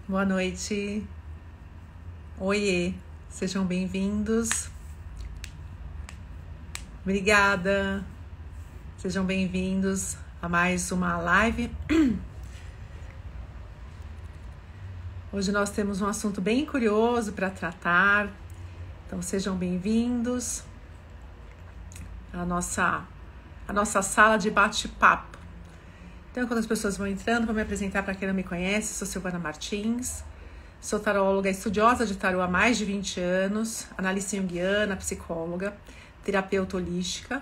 Boa noite. Oiê, sejam bem-vindos. Obrigada. Sejam bem-vindos a mais uma live. Hoje nós temos um assunto bem curioso para tratar. Então sejam bem-vindos à nossa sala de bate-papo. Então, quando as pessoas vão entrando, vou me apresentar para quem não me conhece. Sou Silvana Martins, sou taróloga estudiosa de tarô há mais de 20 anos, analista junguiana, psicóloga, terapeuta holística.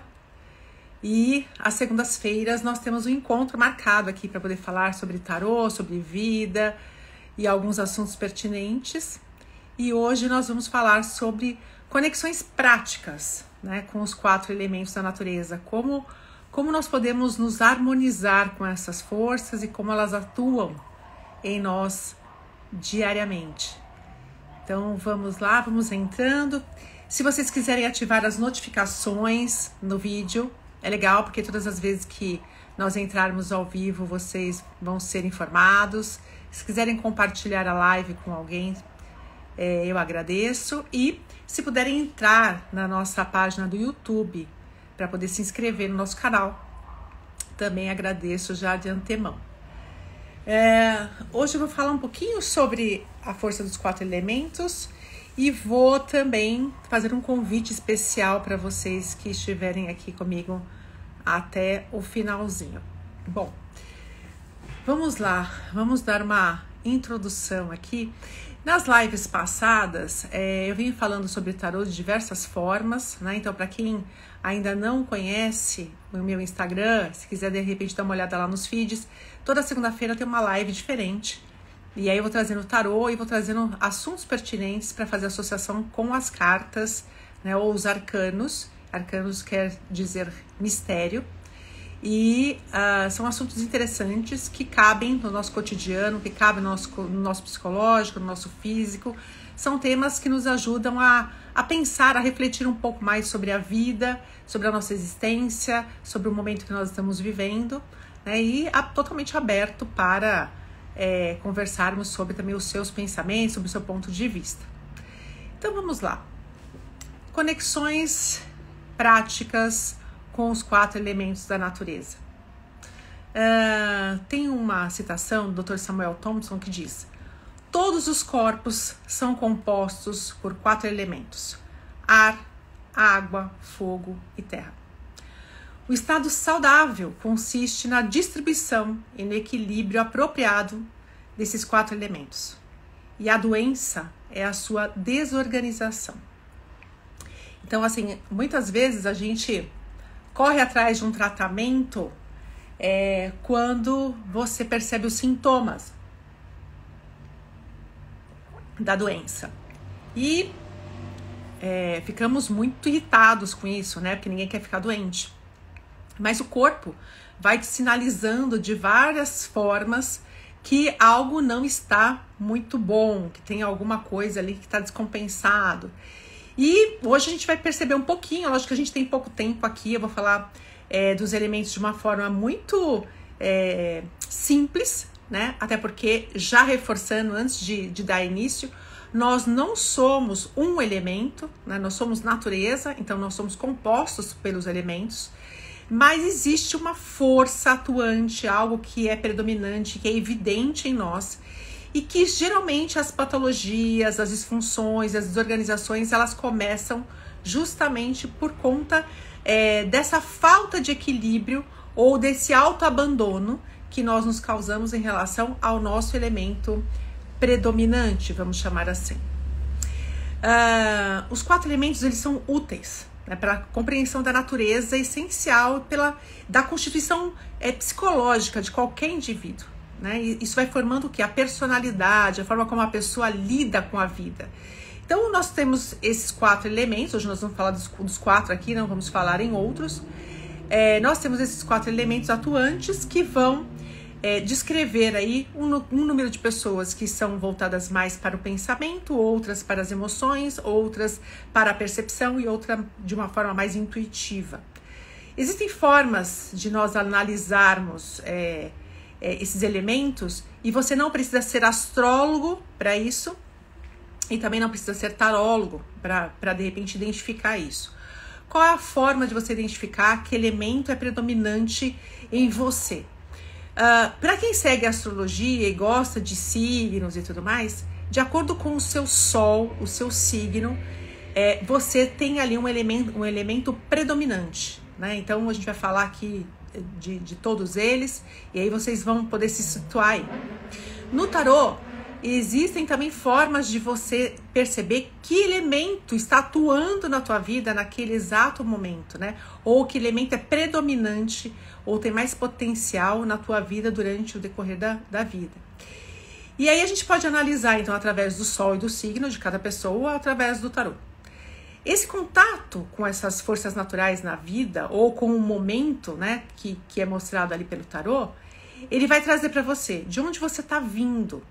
E às segundas-feiras nós temos um encontro marcado aqui para poder falar sobre tarô, sobre vida e alguns assuntos pertinentes. E hoje nós vamos falar sobre conexões práticas, né, com os 4 elementos da natureza, como nós podemos nos harmonizar com essas forças e como elas atuam em nós diariamente. Então vamos lá, vamos entrando. Se vocês quiserem ativar as notificações no vídeo, é legal porque todas as vezes que nós entrarmos ao vivo, vocês vão ser informados. Se quiserem compartilhar a live com alguém, eu agradeço. E se puderem entrar na nossa página do YouTube, para poder se inscrever no nosso canal, também agradeço já de antemão. Hoje eu vou falar um pouquinho sobre a força dos 4 elementos e vou também fazer um convite especial para vocês que estiverem aqui comigo até o finalzinho. Bom, vamos lá, vamos dar uma introdução aqui. Nas lives passadas, eu vim falando sobre tarô de diversas formas, né? Então, para quem ainda não conhece o meu Instagram, se quiser de repente dar uma olhada lá nos feeds, toda segunda-feira tem uma live diferente. E aí eu vou trazendo tarô e vou trazendo assuntos pertinentes para fazer associação com as cartas, né? Ou os arcanos. Arcanos quer dizer mistério. E são assuntos interessantes que cabem no nosso cotidiano, que cabem no nosso psicológico, no nosso físico. São temas que nos ajudam a pensar, a refletir um pouco mais sobre a vida, sobre a nossa existência, sobre o momento que nós estamos vivendo, né? E totalmente aberto para conversarmos sobre também os seus pensamentos, sobre o seu ponto de vista. Então vamos lá. Conexões práticas com os 4 elementos da natureza. Tem uma citação do Dr. Samuel Thompson que diz: todos os corpos são compostos por 4 elementos: ar, água, fogo e terra. O estado saudável consiste na distribuição e no equilíbrio apropriado desses 4 elementos. E a doença é a sua desorganização. Então, assim, muitas vezes a gente corre atrás de um tratamento quando você percebe os sintomas da doença. E ficamos muito irritados com isso, né? Porque ninguém quer ficar doente. Mas o corpo vai te sinalizando de várias formas que algo não está muito bom, que tem alguma coisa ali que está descompensado. E hoje a gente vai perceber um pouquinho, lógico que a gente tem pouco tempo aqui, eu vou falar dos elementos de uma forma muito simples, né? Até porque, já reforçando antes de dar início, nós não somos um elemento, né? Nós somos natureza, então nós somos compostos pelos elementos, mas existe uma força atuante, algo que é predominante, que é evidente em nós, e que geralmente as patologias, as disfunções, as desorganizações, elas começam justamente por conta dessa falta de equilíbrio ou desse autoabandono que nós nos causamos em relação ao nosso elemento predominante, vamos chamar assim. Os 4 elementos, eles são úteis, né, para a compreensão da natureza, essencial da constituição psicológica de qualquer indivíduo. Né? Isso vai formando o quê? A personalidade, a forma como a pessoa lida com a vida. Então, nós temos esses 4 elementos. Hoje nós vamos falar dos 4 aqui, não vamos falar em outros. Nós temos esses 4 elementos atuantes que vão descrever aí um número de pessoas que são voltadas mais para o pensamento, outras para as emoções, outras para a percepção e outra de uma forma mais intuitiva. Existem formas de nós analisarmos esses elementos, e você não precisa ser astrólogo para isso, e também não precisa ser tarólogo para de repente identificar isso. Qual é a forma de você identificar que elemento é predominante em você? Para quem segue a astrologia e gosta de signos e tudo mais, de acordo com o seu sol, o seu signo, você tem ali um elemento predominante, né? Então a gente vai falar aqui de todos eles, e aí vocês vão poder se situar aí. No tarô, existem também formas de você perceber que elemento está atuando na tua vida naquele exato momento, né? Ou que elemento é predominante ou tem mais potencial na tua vida durante o decorrer da vida. E aí a gente pode analisar, então, através do sol e do signo de cada pessoa, através do tarô. Esse contato com essas forças naturais na vida, ou com o momento, né, que é mostrado ali pelo tarô, ele vai trazer para você de onde você está vindo.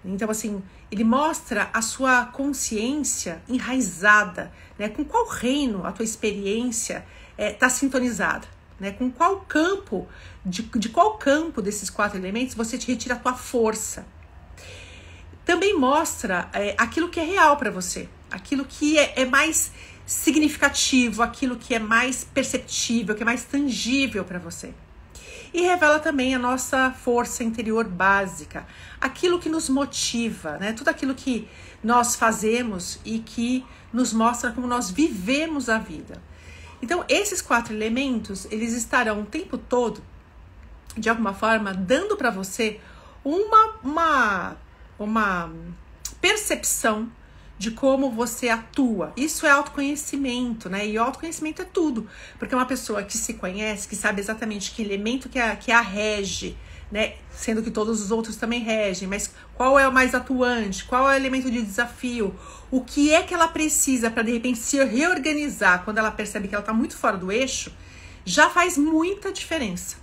Então, assim, ele mostra a sua consciência enraizada, né, com qual reino a tua experiência está sintonizada, né, com qual campo, de qual campo desses 4 elementos você te retira a tua força. Também mostra aquilo que é real para você, aquilo que é mais significativo, aquilo que é mais perceptível, que é mais tangível para você. E revela também a nossa força interior básica, aquilo que nos motiva, né? Tudo aquilo que nós fazemos e que nos mostra como nós vivemos a vida. Então, esses 4 elementos, eles estarão o tempo todo, de alguma forma, dando para você uma percepção de como você atua. Isso é autoconhecimento, né? E autoconhecimento é tudo, porque uma pessoa que se conhece, que sabe exatamente que elemento que a rege, né? Sendo que todos os outros também regem, mas qual é o mais atuante, qual é o elemento de desafio, o que é que ela precisa para de repente se reorganizar quando ela percebe que ela está muito fora do eixo, já faz muita diferença.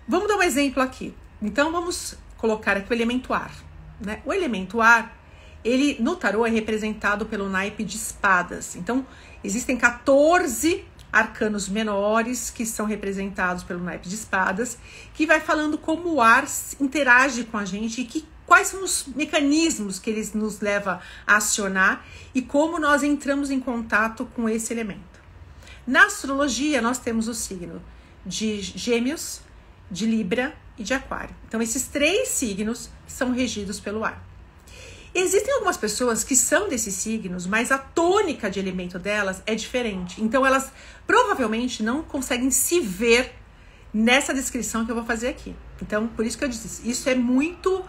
Vamos dar um exemplo aqui. Então vamos colocar aqui o elemento ar, né? O elemento ar, ele no tarô é representado pelo naipe de espadas. Então existem 14 arcanos menores que são representados pelo naipe de espadas, que vai falando como o ar interage com a gente e quais são os mecanismos que ele nos leva a acionar e como nós entramos em contato com esse elemento. Na astrologia nós temos o signo de Gêmeos, de Libra e de Aquário. Então esses 3 signos são regidos pelo ar. Existem algumas pessoas que são desses signos, mas a tônica de elemento delas é diferente. Então elas provavelmente não conseguem se ver nessa descrição que eu vou fazer aqui. Então por isso que eu disse, isso é muito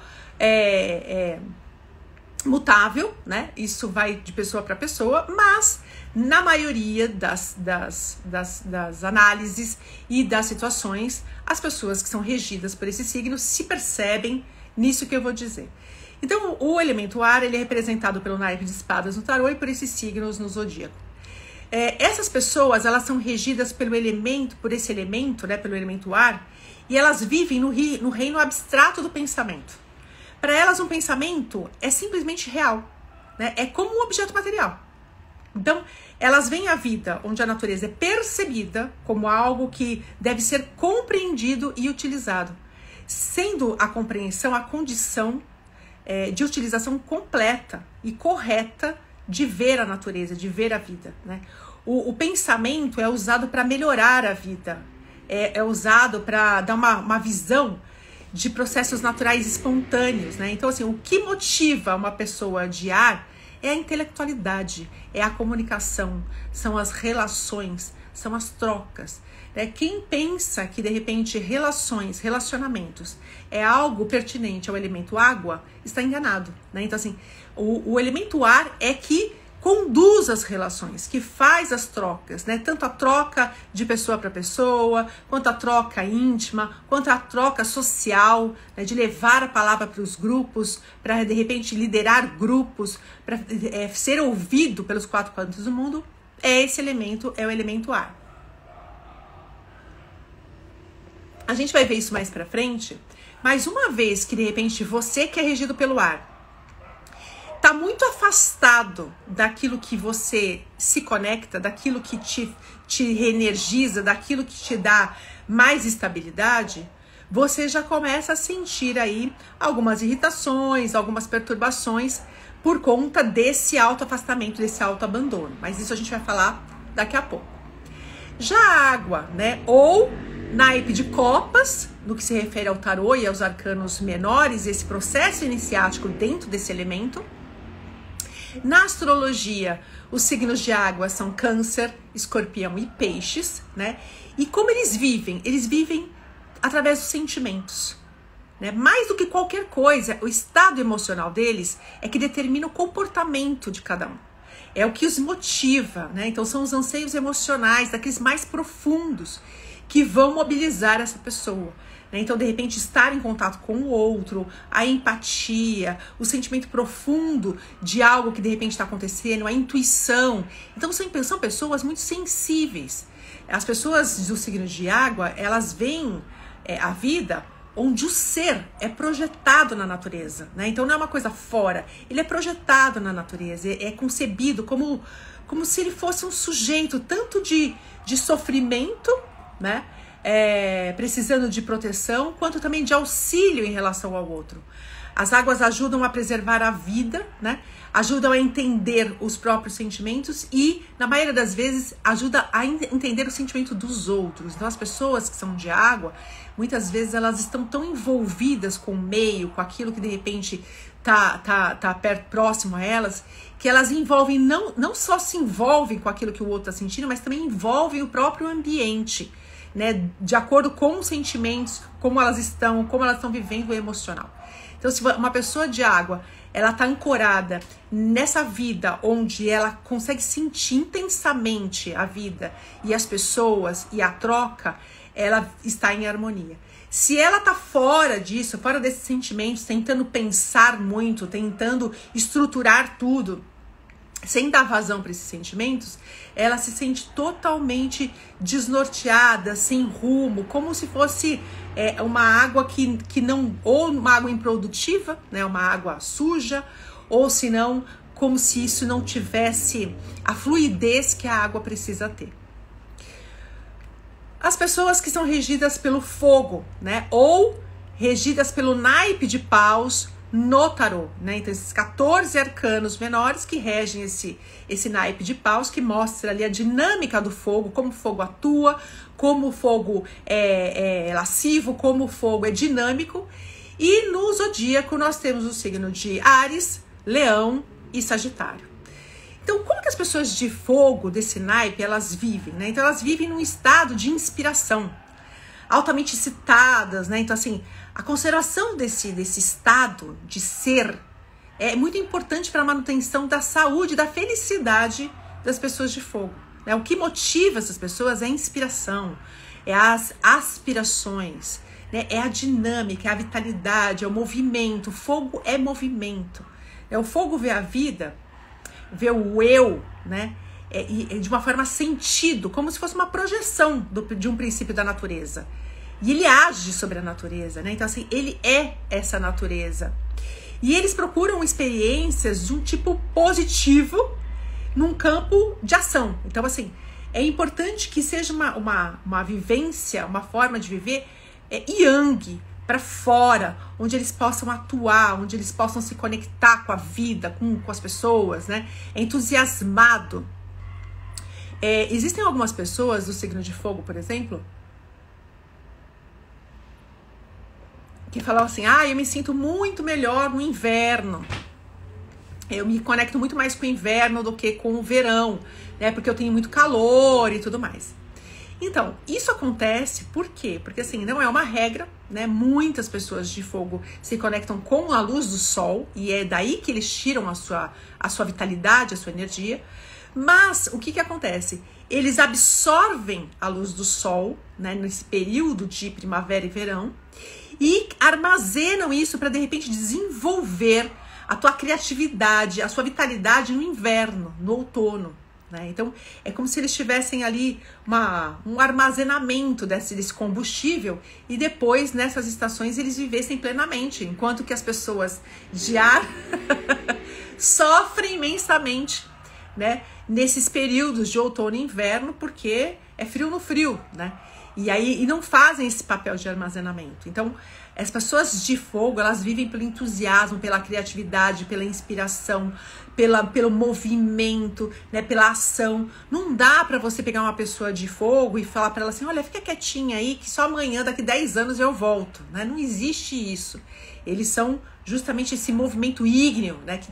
mutável, né? Isso vai de pessoa para pessoa, mas na maioria das análises e das situações, as pessoas que são regidas por esse signo se percebem nisso que eu vou dizer. Então, o elemento ar, ele é representado pelo naipe de espadas no tarô e por esses signos no zodíaco. Essas pessoas, elas são regidas por esse elemento, né, pelo elemento ar, e elas vivem no reino abstrato do pensamento. Para elas, um pensamento é simplesmente real, né? É como um objeto material. Então, elas veem a vida onde a natureza é percebida como algo que deve ser compreendido e utilizado, sendo a compreensão a condição de utilização completa e correta de ver a natureza, de ver a vida, né? O pensamento é usado para melhorar a vida, é usado para dar uma visão de processos naturais espontâneos, né? Então, assim, o que motiva uma pessoa de ar é a intelectualidade, é a comunicação, são as relações, são as trocas. Né? Quem pensa que, de repente, relacionamentos é algo pertinente ao elemento água, está enganado. Né? Então, assim, o elemento ar é que conduz as relações, que faz as trocas, né? Tanto a troca de pessoa para pessoa, quanto a troca íntima, quanto a troca social, né? De levar a palavra para os grupos, para de repente liderar grupos, para ser ouvido pelos 4 cantos do mundo, esse elemento é o elemento ar. A gente vai ver isso mais para frente, mas uma vez que de repente você que é regido pelo ar, tá muito afastado daquilo que você se conecta, daquilo que te reenergiza, daquilo que te dá mais estabilidade, você já começa a sentir aí algumas irritações, algumas perturbações por conta desse autoafastamento, desse autoabandono. Mas isso a gente vai falar daqui a pouco. Já a água, né, ou naipe de copas, no que se refere ao tarô e aos arcanos menores, esse processo iniciático dentro desse elemento. Na astrologia, os signos de água são Câncer, Escorpião e Peixes, né? E como eles vivem? Eles vivem através dos sentimentos, né? Mais do que qualquer coisa, o estado emocional deles é que determina o comportamento de cada um. É o que os motiva, né? Então são os anseios emocionais, daqueles mais profundos, que vão mobilizar essa pessoa. Então, de repente, estar em contato com o outro, a empatia, o sentimento profundo de algo que de repente está acontecendo, a intuição. Então, são pessoas muito sensíveis. As pessoas do signo de água, elas veem a vida onde o ser é projetado na natureza, né? Então, não é uma coisa fora, ele é projetado na natureza, é concebido como se ele fosse um sujeito tanto de sofrimento, né? Precisando de proteção, quanto também de auxílio em relação ao outro. As águas ajudam a preservar a vida, né? Ajudam a entender os próprios sentimentos e, na maioria das vezes, ajuda a entender o sentimento dos outros. Então, as pessoas que são de água, muitas vezes elas estão tão envolvidas com o meio, com aquilo que de repente tá perto, próximo a elas, que elas envolvem, não só se envolvem com aquilo que o outro está sentindo, mas também envolvem o próprio ambiente, né, de acordo com os sentimentos, como elas estão vivendo o emocional. Então, se uma pessoa de água, ela está ancorada nessa vida onde ela consegue sentir intensamente a vida e as pessoas e a troca, ela está em harmonia. Se ela está fora disso, fora desses sentimentos, tentando pensar muito, tentando estruturar tudo, sem dar vazão para esses sentimentos, ela se sente totalmente desnorteada, sem rumo, como se fosse uma água que não, ou uma água improdutiva, né, uma água suja, ou se não, como se isso não tivesse a fluidez que a água precisa ter. As pessoas que são regidas pelo fogo, né, ou regidas pelo naipe de paus, no tarô, né? Então, esses 14 arcanos menores que regem esse naipe de paus, que mostra ali a dinâmica do fogo, como o fogo atua, como o fogo é lascivo, como o fogo é dinâmico. E no zodíaco nós temos o signo de Áries, Leão e Sagitário. Então, como que as pessoas de fogo, desse naipe, elas vivem, né? Então, elas vivem num estado de inspiração, altamente excitadas, né? Então, assim, a conservação desse estado de ser é muito importante para a manutenção da saúde, da felicidade das pessoas de fogo, né? O que motiva essas pessoas é a inspiração, é as aspirações, né? É a dinâmica, é a vitalidade, é o movimento. O fogo é movimento. O fogo vê a vida, vê o eu, né? De uma forma sentido, como se fosse uma projeção de um princípio da natureza. E ele age sobre a natureza, né? Então, assim, ele é essa natureza. E eles procuram experiências de um tipo positivo num campo de ação. Então, assim, é importante que seja uma vivência, uma forma de viver yang, para fora, onde eles possam atuar, onde eles possam se conectar com a vida, com as pessoas, né? É entusiasmado. Existem algumas pessoas do signo de fogo, por exemplo, que falam assim, eu me sinto muito melhor no inverno. Eu me conecto muito mais com o inverno do que com o verão, né? Porque eu tenho muito calor e tudo mais. Então, isso acontece por quê? Porque, assim, não é uma regra, né? Muitas pessoas de fogo se conectam com a luz do sol e é daí que eles tiram a sua vitalidade, a sua energia. Mas, o que acontece? Eles absorvem a luz do sol, né? Nesse período de primavera e verão, e armazenam isso para, de repente, desenvolver a tua criatividade, a sua vitalidade no inverno, no outono. né? Então, é como se eles tivessem ali um armazenamento desse combustível e depois, nessas estações, eles vivessem plenamente, enquanto que as pessoas de ar sofrem imensamente, né? Nesses períodos de outono e inverno, porque é frio no frio, né? E não fazem esse papel de armazenamento. Então, as pessoas de fogo, elas vivem pelo entusiasmo, pela criatividade, pela inspiração, pelo movimento, né, pela ação. Não dá para você pegar uma pessoa de fogo e falar para ela assim, olha, fica quietinha aí, que só amanhã, daqui 10 anos eu volto, né? Não existe isso. Eles são justamente esse movimento ígneo, né, que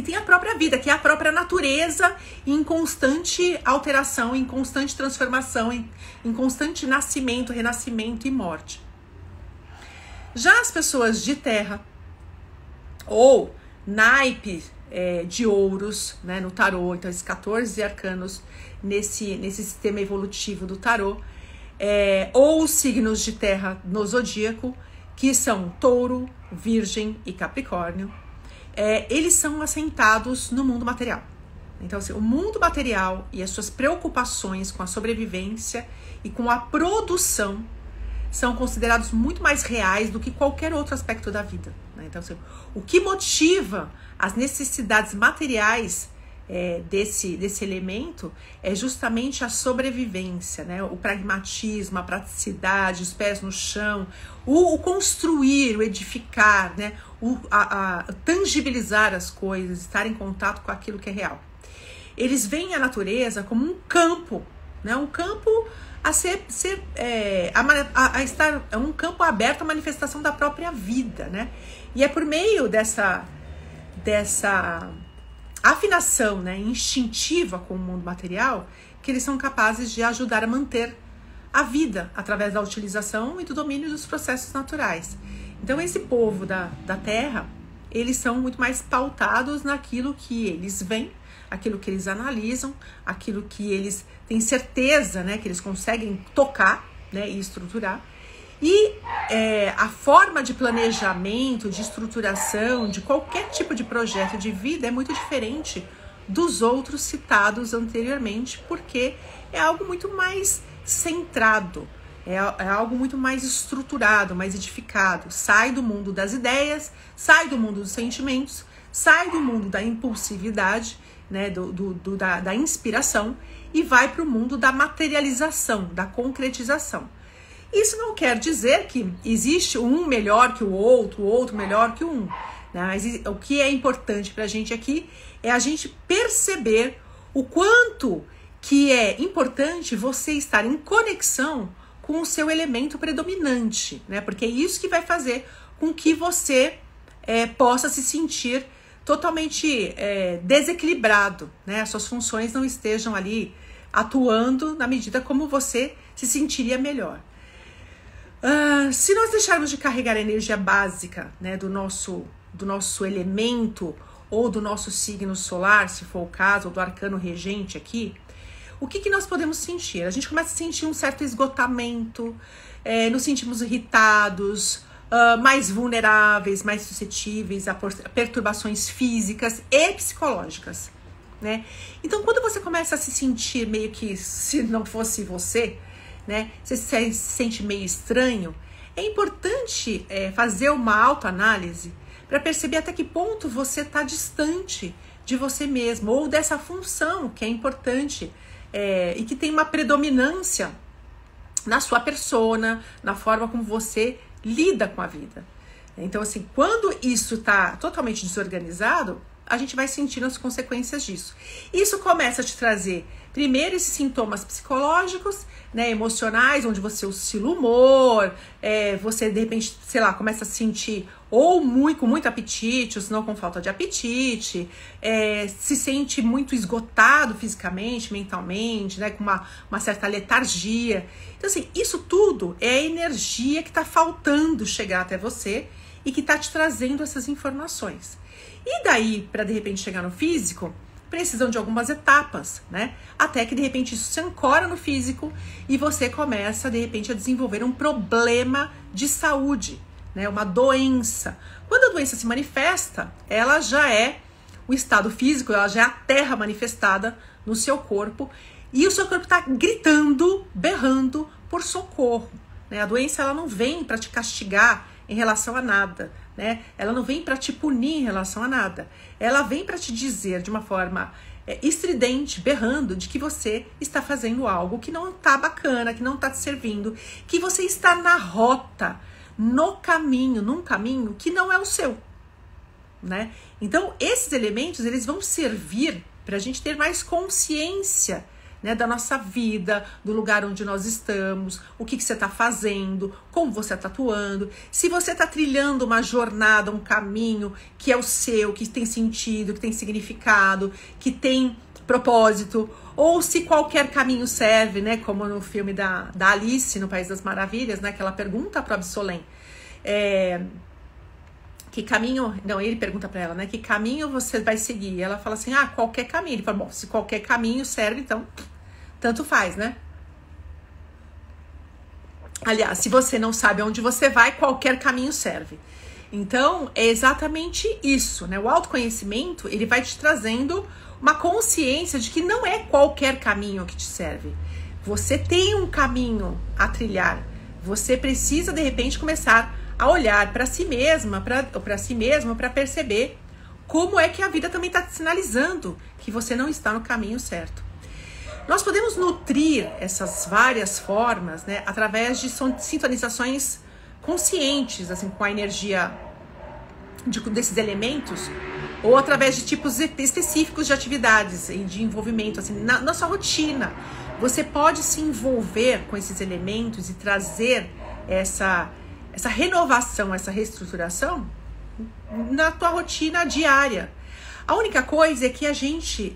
tem a própria vida, que é a própria natureza em constante alteração, em constante transformação, em constante nascimento, renascimento e morte. Já as pessoas de terra, ou naipe de ouros, né, no tarô, então esses 14 arcanos nesse sistema evolutivo do tarô, ou os signos de terra no zodíaco, que são Touro, Virgem e Capricórnio, eles são assentados no mundo material. Então, assim, o mundo material e as suas preocupações com a sobrevivência e com a produção são considerados muito mais reais do que qualquer outro aspecto da vida, né? Então, assim, o que motiva as necessidades materiais desse elemento é justamente a sobrevivência, né? O pragmatismo, a praticidade, os pés no chão, o construir, o edificar, né? A tangibilizar as coisas, estar em contato com aquilo que é real. Eles veem a natureza como um campo, né? Um campo estar um campo aberto à manifestação da própria vida, né? E é por meio dessa afinação, né, instintiva com o mundo material que eles são capazes de ajudar a manter a vida através da utilização e do domínio dos processos naturais. Então, esse povo da Terra, eles são muito mais pautados naquilo que eles veem, aquilo que eles analisam, aquilo que eles têm certeza, né, que eles conseguem tocar, né, e estruturar. E a forma de planejamento, de estruturação, de qualquer tipo de projeto de vida é muito diferente dos outros citados anteriormente, porque é algo muito mais centrado, é algo muito mais estruturado, mais edificado. Sai do mundo das ideias, sai do mundo dos sentimentos, sai do mundo da impulsividade, né, da inspiração, e vai para o mundo da materialização, da concretização. Isso não quer dizer que existe um melhor que o outro melhor que um, né? Mas o que é importante para a gente aqui é a gente perceber o quanto que é importante você estar em conexão com o seu elemento predominante, né? Porque é isso que vai fazer com que você possa se sentir totalmente desequilibrado, né? As suas funções não estejam ali atuando na medida como você se sentiria melhor. Se nós deixarmos de carregar a energia básica, né, do nosso elemento ou do nosso signo solar, se for o caso, ou do arcano regente aqui, o que nós podemos sentir? A gente começa a sentir um certo esgotamento, nos sentimos irritados, mais vulneráveis, mais suscetíveis a perturbações físicas e psicológicas, né? Então, quando você começa a se sentir meio que se não fosse você, né, você se sente meio estranho, é importante fazer uma autoanálise para perceber até que ponto você está distante de você mesmo ou dessa função que é importante e que tem uma predominância na sua persona, na forma como você lida com a vida. Então, assim, quando isso está totalmente desorganizado, a gente vai sentindo as consequências disso. Isso começa a te trazer, primeiro, esses sintomas psicológicos, né, emocionais, onde você oscila o humor, você, de repente, sei lá, começa a sentir ou com muito apetite, ou se não com falta de apetite, se sente muito esgotado fisicamente, mentalmente, né, com uma certa letargia. Então, assim, isso tudo é a energia que está faltando chegar até você e que está te trazendo essas informações. E daí, para de repente chegar no físico, precisam de algumas etapas, né? Até que de repente isso se ancora no físico e você começa de repente a desenvolver um problema de saúde, né? Uma doença. Quando a doença se manifesta, ela já é o estado físico, ela já é a terra manifestada no seu corpo e o seu corpo está gritando, berrando por socorro, né? A doença, ela não vem para te castigar em relação a nada, né? Ela não vem para te punir em relação a nada. Ela vem para te dizer de uma forma estridente, berrando, de que você está fazendo algo que não está bacana, que não está te servindo, que você está na rota, no caminho, num caminho que não é o seu, né? Então, esses elementos, eles vão servir para a gente ter mais consciência, né, da nossa vida, do lugar onde nós estamos, o que você está fazendo, como você está atuando, se você está trilhando uma jornada, um caminho que é o seu, que tem sentido, que tem significado, que tem propósito, ou se qualquer caminho serve, né, como no filme da Alice, no País das Maravilhas, né, que ela pergunta para o Absolem, que caminho, não, ele pergunta para ela, né, que caminho você vai seguir? E ela fala assim, qualquer caminho. Ele fala, bom, se qualquer caminho serve, então tanto faz, né? Aliás, se você não sabe aonde você vai, qualquer caminho serve. Então, é exatamente isso, né? O autoconhecimento, ele vai te trazendo uma consciência de que não é qualquer caminho que te serve. Você tem um caminho a trilhar. Você precisa, de repente, começar a olhar para si mesma, para si mesmo, para perceber como é que a vida também está te sinalizando que você não está no caminho certo. Nós podemos nutrir essas várias formas, né, através de sintonizações conscientes, assim, com a energia desses elementos, ou através de tipos específicos de atividades e de envolvimento, assim, na sua rotina. Você pode se envolver com esses elementos e trazer essa renovação, essa reestruturação na tua rotina diária. A única coisa é que a gente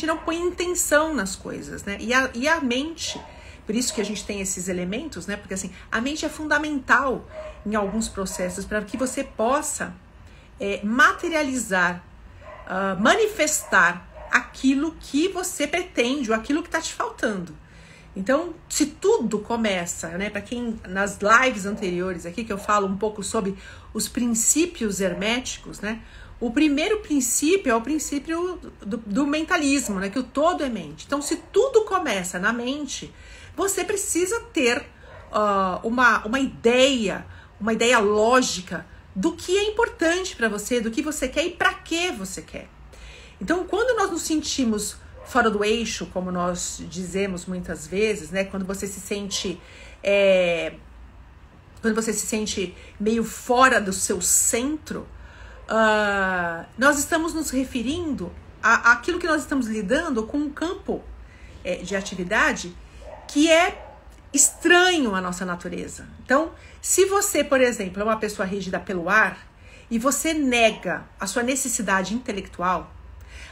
não põe intenção nas coisas, né? E a mente, por isso que a gente tem esses elementos, né? Porque assim, a mente é fundamental em alguns processos para que você possa materializar, manifestar aquilo que você pretende, ou aquilo que está te faltando. Então, se tudo começa, né? Para quem nas lives anteriores aqui que eu falo um pouco sobre os princípios herméticos, né? O primeiro princípio é o princípio do mentalismo, né? Que o todo é mente. Então, se tudo começa na mente, você precisa ter uma ideia lógica do que é importante para você, do que você quer e para que você quer. Então, quando nós nos sentimos fora do eixo, como nós dizemos muitas vezes, né? Quando você se sente meio fora do seu centro, nós estamos nos referindo àquilo que nós estamos lidando com um campo de atividade que é estranho à nossa natureza. Então, se você, por exemplo, é uma pessoa regida pelo ar e você nega a sua necessidade intelectual,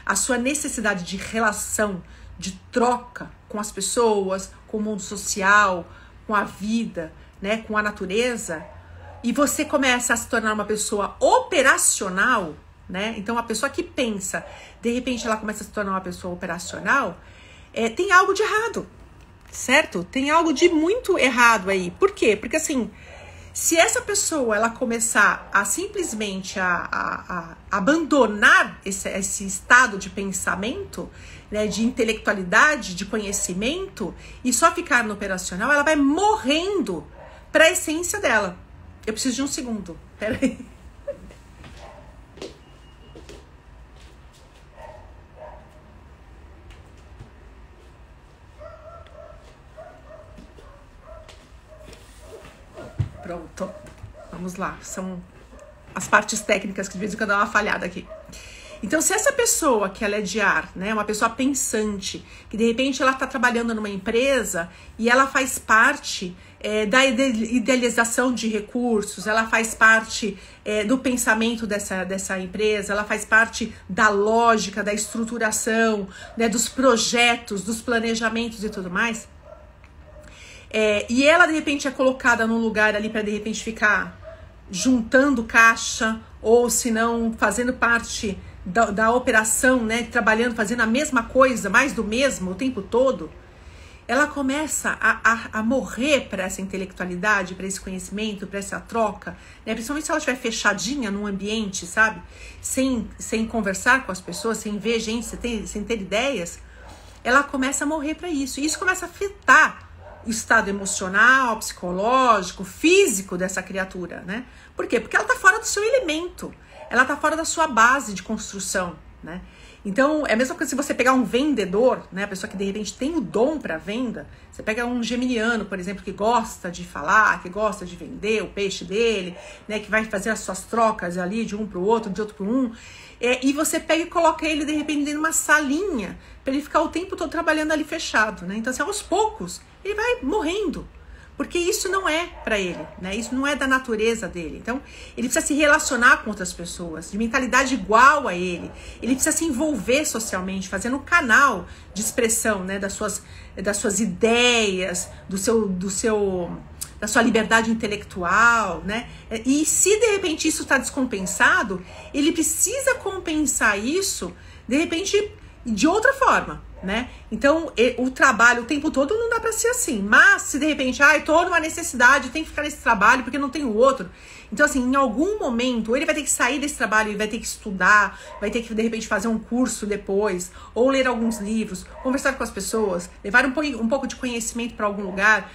a sua necessidade de relação, de troca com as pessoas, com o mundo social, com a vida, né, com a natureza, e você começa a se tornar uma pessoa operacional, né? Então, a pessoa que pensa, de repente ela começa a se tornar uma pessoa operacional, tem algo de errado, certo? Tem algo de muito errado aí. Por quê? Porque assim, se essa pessoa ela começar a simplesmente a abandonar esse estado de pensamento, né, de intelectualidade, de conhecimento, e só ficar no operacional, ela vai morrendo para a essência dela. Eu preciso de um segundo. Peraí. Pronto. Vamos lá. São as partes técnicas que de vez em quando dá uma falhada aqui. Então, se essa pessoa que ela é de ar, né, uma pessoa pensante, que de repente ela está trabalhando numa empresa e ela faz parte da idealização de recursos, ela faz parte do pensamento dessa empresa, ela faz parte da lógica, da estruturação, né, dos projetos, dos planejamentos e tudo mais, e ela de repente é colocada num lugar ali para de repente ficar juntando caixa, ou se não fazendo parte da operação, né, trabalhando, fazendo a mesma coisa, mais do mesmo o tempo todo, ela começa a morrer para essa intelectualidade, para esse conhecimento, para essa troca, né? Principalmente se ela estiver fechadinha num ambiente, sabe? Sem conversar com as pessoas, sem ver gente, sem ter ideias, ela começa a morrer para isso. E isso começa a afetar o estado emocional, psicológico, físico dessa criatura, né? Por quê? Porque ela está fora do seu elemento, ela está fora da sua base de construção, né? Então, é a mesma coisa se você pegar um vendedor, né, a pessoa que de repente tem o dom para venda, você pega um geminiano, por exemplo, que gosta de falar, que gosta de vender o peixe dele, né, que vai fazer as suas trocas ali de um para o outro, de outro para um, e você pega e coloca ele de repente dentro de uma salinha para ele ficar o tempo todo trabalhando ali fechado, né? Então, assim, aos poucos, ele vai morrendo. Porque isso não é para ele, né? Isso não é da natureza dele. Então, ele precisa se relacionar com outras pessoas, de mentalidade igual a ele. Ele precisa se envolver socialmente, fazendo um canal de expressão, né? Das suas ideias, da sua liberdade intelectual, né? E se de repente isso está descompensado, ele precisa compensar isso, de repente, de outra forma, né? Então, o trabalho o tempo todo não dá para ser assim. Mas, se de repente, tô numa necessidade, tem que ficar nesse trabalho porque não tem o outro. Então, assim, em algum momento, ou ele vai ter que sair desse trabalho, ele vai ter que estudar, vai ter que, de repente, fazer um curso depois, ou ler alguns livros, conversar com as pessoas, levar um pouco de conhecimento para algum lugar,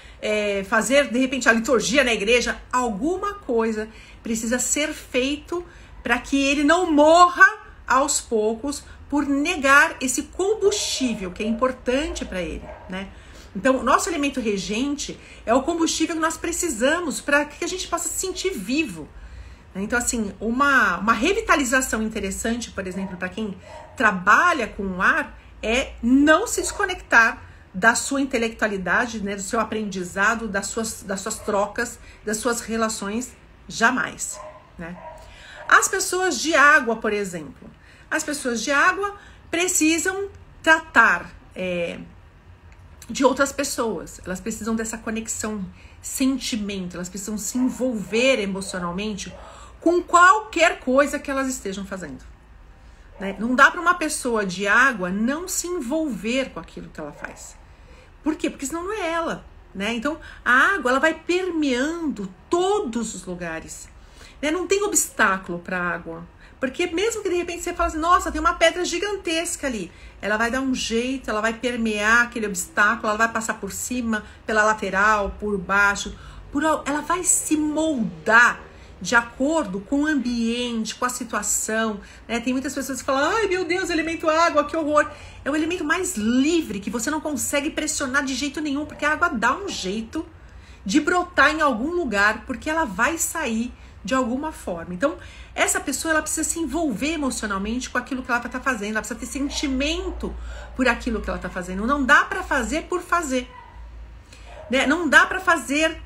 fazer, de repente, a liturgia na igreja. Alguma coisa precisa ser feito para que ele não morra aos poucos, por negar esse combustível que é importante para ele, né? Então, o nosso elemento regente é o combustível que nós precisamos para que a gente possa se sentir vivo. Então, assim, uma revitalização interessante, por exemplo, para quem trabalha com o ar, é não se desconectar da sua intelectualidade, né, do seu aprendizado, das suas trocas, das suas relações, jamais, né? As pessoas de água, por exemplo. As pessoas de água precisam tratar de outras pessoas. Elas precisam dessa conexão, sentimento. Elas precisam se envolver emocionalmente com qualquer coisa que elas estejam fazendo, né? Não dá para uma pessoa de água não se envolver com aquilo que ela faz. Por quê? Porque senão não é ela, né? Então, a água ela vai permeando todos os lugares, né? Não tem obstáculo para a água. Porque mesmo que de repente você fala assim, nossa, tem uma pedra gigantesca ali, ela vai dar um jeito, ela vai permear aquele obstáculo, ela vai passar por cima, pela lateral, por baixo, ela vai se moldar de acordo com o ambiente, com a situação, né? Tem muitas pessoas que falam, ai meu Deus, elemento água, que horror. É o elemento mais livre, que você não consegue pressionar de jeito nenhum, porque a água dá um jeito de brotar em algum lugar, porque ela vai sair de alguma forma. Então, essa pessoa ela precisa se envolver emocionalmente com aquilo que ela está fazendo, ela precisa ter sentimento por aquilo que ela está fazendo. Não dá para fazer por fazer, né? Não dá para fazer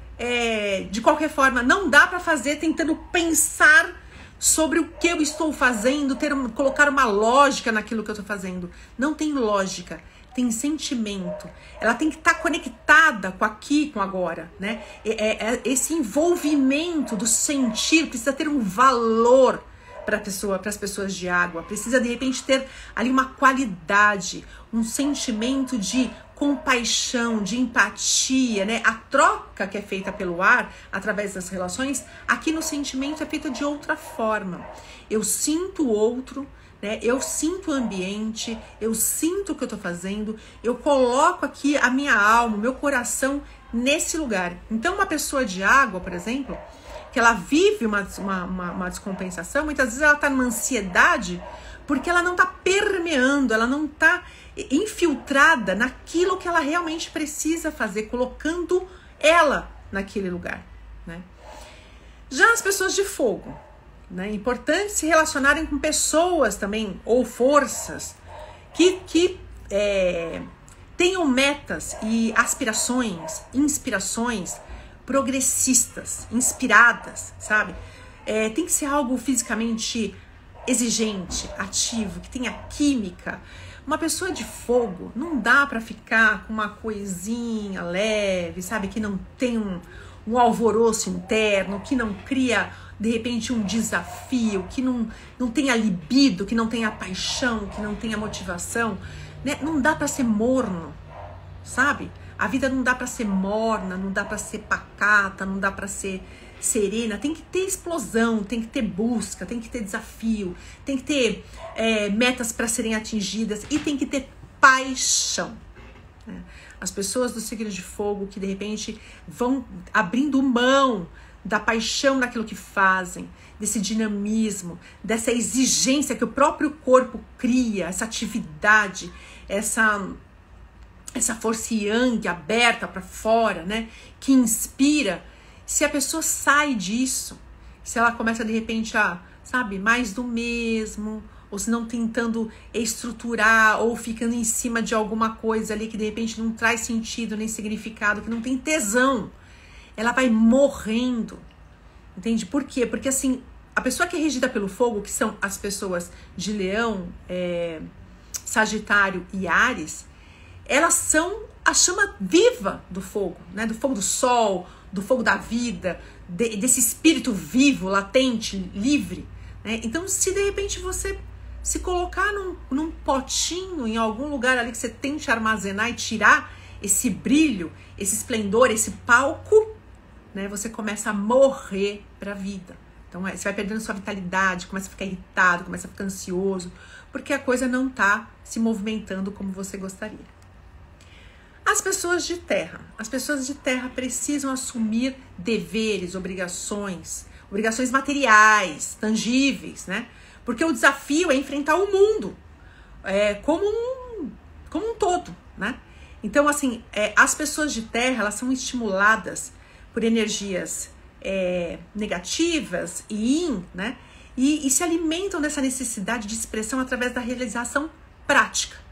de qualquer forma, não dá para fazer tentando pensar sobre o que eu estou fazendo, colocar uma lógica naquilo que eu estou fazendo. Não tem lógica. Tem sentimento, ela tem que estar conectada com aqui, com agora, né? Esse envolvimento do sentir precisa ter um valor para as pessoas de água, precisa de repente ter ali uma qualidade, um sentimento de compaixão, de empatia, né? A troca que é feita pelo ar, através das relações, aqui no sentimento é feita de outra forma. Eu sinto o outro, né? Eu sinto o ambiente, eu sinto o que eu tô fazendo, eu coloco aqui a minha alma, o meu coração nesse lugar. Então, uma pessoa de água, por exemplo, que ela vive uma descompensação, muitas vezes ela tá numa ansiedade porque ela não tá permeando, ela não tá infiltrada naquilo que ela realmente precisa fazer, colocando ela naquele lugar, né? Já as pessoas de fogo, né? É importante se relacionarem com pessoas também, ou forças, que tenham metas e aspirações, inspirações progressistas, inspiradas, sabe? Tem que ser algo fisicamente exigente, ativo, que tenha química. Uma pessoa de fogo não dá para ficar com uma coisinha leve, sabe? Que não tem um alvoroço interno, que não cria, de repente, um desafio, que não tenha libido, que não tenha paixão, que não tenha motivação, né? Não dá para ser morno, sabe? A vida não dá para ser morna, não dá para ser pacata, não dá para ser serena. Tem que ter explosão, tem que ter busca, tem que ter desafio, tem que ter metas para serem atingidas e tem que ter paixão. Né? As pessoas do signo de fogo que de repente vão abrindo mão da paixão naquilo que fazem, desse dinamismo, dessa exigência que o próprio corpo cria, essa atividade, essa força yang aberta para fora, né, que inspira. Se a pessoa sai disso, se ela começa de repente a, sabe, mais do mesmo, ou se não tentando estruturar, ou ficando em cima de alguma coisa ali que de repente não traz sentido nem significado, que não tem tesão, ela vai morrendo, entende? Por quê? Porque assim, a pessoa que é regida pelo fogo, que são as pessoas de Leão, Sagitário e Áries, elas são a chama viva do fogo, né? Do fogo do sol, do fogo da vida, desse espírito vivo, latente, livre, né? Então, se de repente você se colocar num potinho, em algum lugar ali que você tente armazenar e tirar esse brilho, esse esplendor, esse palco, né? Você começa a morrer para a vida. Então, você vai perdendo sua vitalidade, começa a ficar irritado, começa a ficar ansioso, porque a coisa não está se movimentando como você gostaria. As pessoas de terra precisam assumir deveres, obrigações materiais, tangíveis, né? Porque o desafio é enfrentar o mundo como um todo, né? Então, assim, as pessoas de terra, elas são estimuladas por energias negativas e yin, né? E se alimentam dessa necessidade de expressão através da realização prática.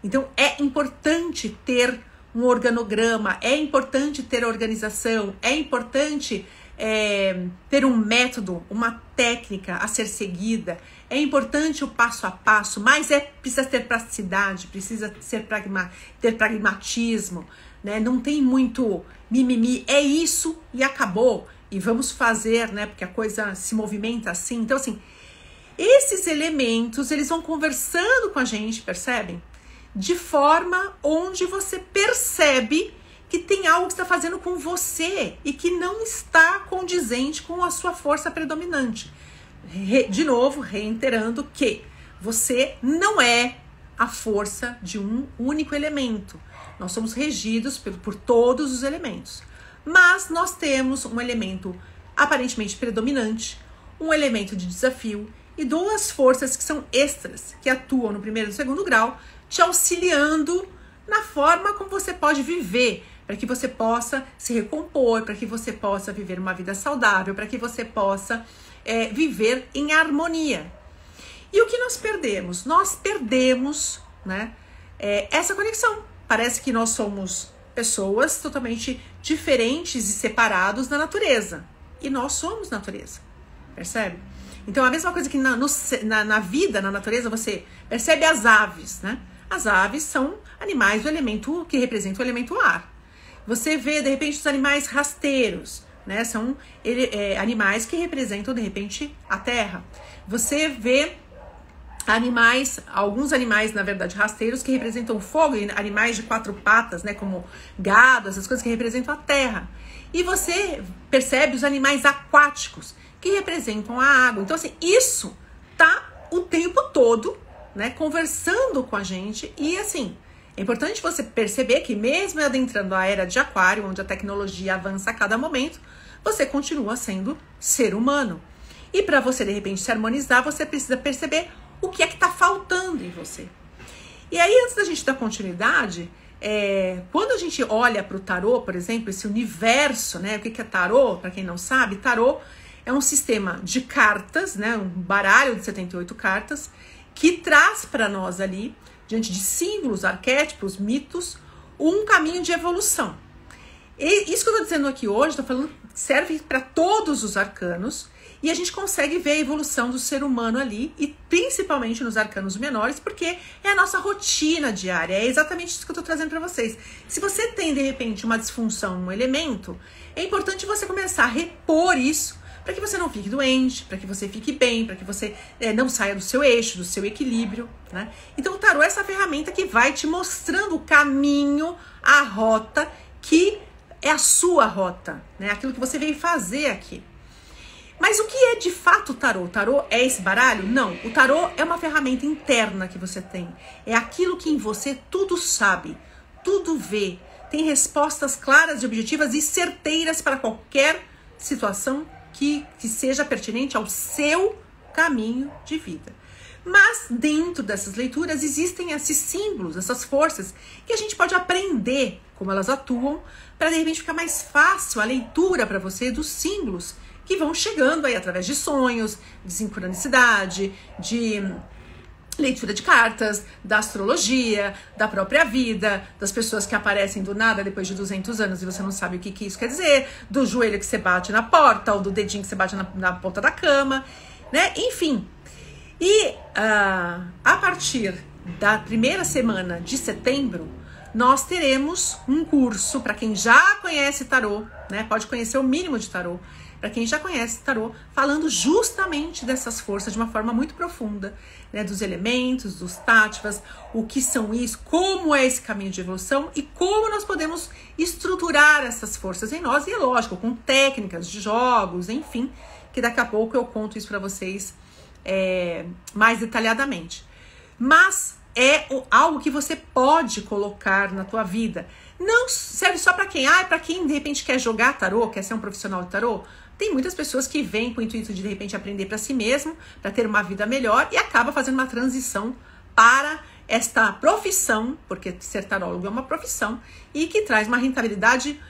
Então, é importante ter um organograma, é importante ter organização, é importante ter um método, uma técnica a ser seguida, é importante o passo a passo, mas precisa ter praticidade, precisa ter pragmatismo, né? Não tem muito mimimi, é isso e acabou, e vamos fazer, né? Porque a coisa se movimenta assim. Então, assim, esses elementos, eles vão conversando com a gente, percebem? De forma onde você percebe que tem algo que está fazendo com você e que não está condizente com a sua força predominante. De novo, reiterando que você não é a força de um único elemento. Nós somos regidos por todos os elementos. Mas nós temos um elemento aparentemente predominante, um elemento de desafio e duas forças que são extras, que atuam no primeiro e no segundo grau, te auxiliando na forma como você pode viver, para que você possa se recompor, para que você possa viver uma vida saudável, para que você possa viver em harmonia. E o que nós perdemos? Nós perdemos, né, essa conexão. Parece que nós somos pessoas totalmente diferentes e separados da natureza. E nós somos natureza, percebe? Então, a mesma coisa que na vida, na natureza, você percebe as aves, né? As aves são animais do elemento que representam o elemento ar. Você vê, de repente, os animais rasteiros, né? São animais que representam, de repente, a terra. Você vê alguns animais, na verdade, rasteiros, que representam o fogo, e animais de quatro patas, né? Como gado, essas coisas que representam a terra. E você percebe os animais aquáticos, que representam a água. Então, assim, isso tá o tempo todo, né, conversando com a gente. E, assim, é importante você perceber que mesmo adentrando a era de Aquário, onde a tecnologia avança a cada momento, você continua sendo ser humano. E para você, de repente, se harmonizar, você precisa perceber o que é que tá faltando em você. E aí, antes da gente dar continuidade, quando a gente olha para o tarô, por exemplo, esse universo, né, o que é tarô, para quem não sabe, tarô é um sistema de cartas, né, um baralho de 78 cartas, que traz para nós ali, diante de símbolos, arquétipos, mitos, um caminho de evolução. E isso que eu tô dizendo aqui hoje, tô falando, serve para todos os arcanos. E a gente consegue ver a evolução do ser humano ali, e principalmente nos arcanos menores, porque é a nossa rotina diária. É exatamente isso que eu tô trazendo para vocês. Se você tem, de repente, uma disfunção no elemento, é importante você começar a repor isso, para que você não fique doente, para que você fique bem, para que você não saia do seu eixo, do seu equilíbrio, né? Então o tarô é essa ferramenta que vai te mostrando o caminho, a rota, que é a sua rota, né? Aquilo que você veio fazer aqui. Mas o que é de fato o tarô? O tarô é esse baralho? Não. O tarô é uma ferramenta interna que você tem. É aquilo que em você tudo sabe, tudo vê. Tem respostas claras e objetivas e certeiras para qualquer situação que seja pertinente ao seu caminho de vida. Mas dentro dessas leituras existem esses símbolos, essas forças que a gente pode aprender como elas atuam, para de repente ficar mais fácil a leitura para você dos símbolos que vão chegando aí através de sonhos, de sincronicidade, de leitura de cartas, da astrologia, da própria vida, das pessoas que aparecem do nada depois de 200 anos e você não sabe o que isso quer dizer, do joelho que você bate na porta ou do dedinho que você bate na ponta da cama, né? Enfim. E a partir da primeira semana de setembro, nós teremos um curso para quem já conhece tarô, né? Pode conhecer o mínimo de tarô. Para quem já conhece tarô, falando justamente dessas forças de uma forma muito profunda, né, dos elementos, dos táttvas, o que são isso, como é esse caminho de evolução e como nós podemos estruturar essas forças em nós, e é lógico, com técnicas de jogos, enfim, que daqui a pouco eu conto isso para vocês mais detalhadamente. Mas é algo que você pode colocar na tua vida. Não serve só para quem? Para quem de repente quer jogar tarô, quer ser um profissional de tarô. Tem muitas pessoas que vêm com o intuito de repente aprender para si mesmo, para ter uma vida melhor e acaba fazendo uma transição para esta profissão, porque ser tarólogo é uma profissão e que traz uma rentabilidade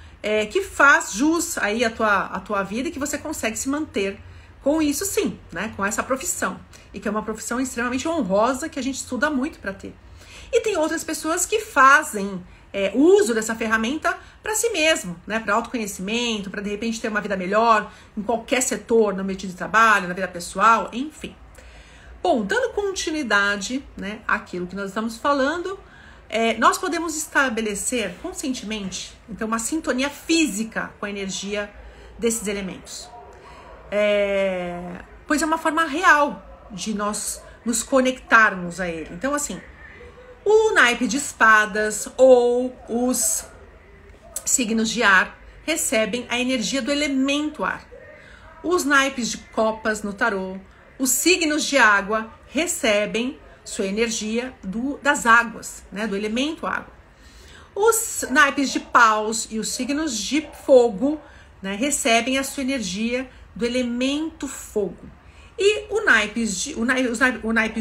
que faz jus aí a tua vida e que você consegue se manter com isso sim, né? Com essa profissão. E que é uma profissão extremamente honrosa que a gente estuda muito para ter. E tem outras pessoas que fazem uso dessa ferramenta para si mesmo, né? Para autoconhecimento, para de repente ter uma vida melhor em qualquer setor, no meio de trabalho, na vida pessoal, enfim. Bom, dando continuidade, né, àquilo que nós estamos falando, nós podemos estabelecer conscientemente, então, uma sintonia física com a energia desses elementos. Pois é uma forma real de nós nos conectarmos a ele. Então, assim, o naipe de espadas ou os signos de ar recebem a energia do elemento ar. Os naipes de copas no tarô, os signos de água recebem sua energia das águas, né, do elemento água. Os naipes de paus e os signos de fogo, né, recebem a sua energia do elemento fogo. E os naipes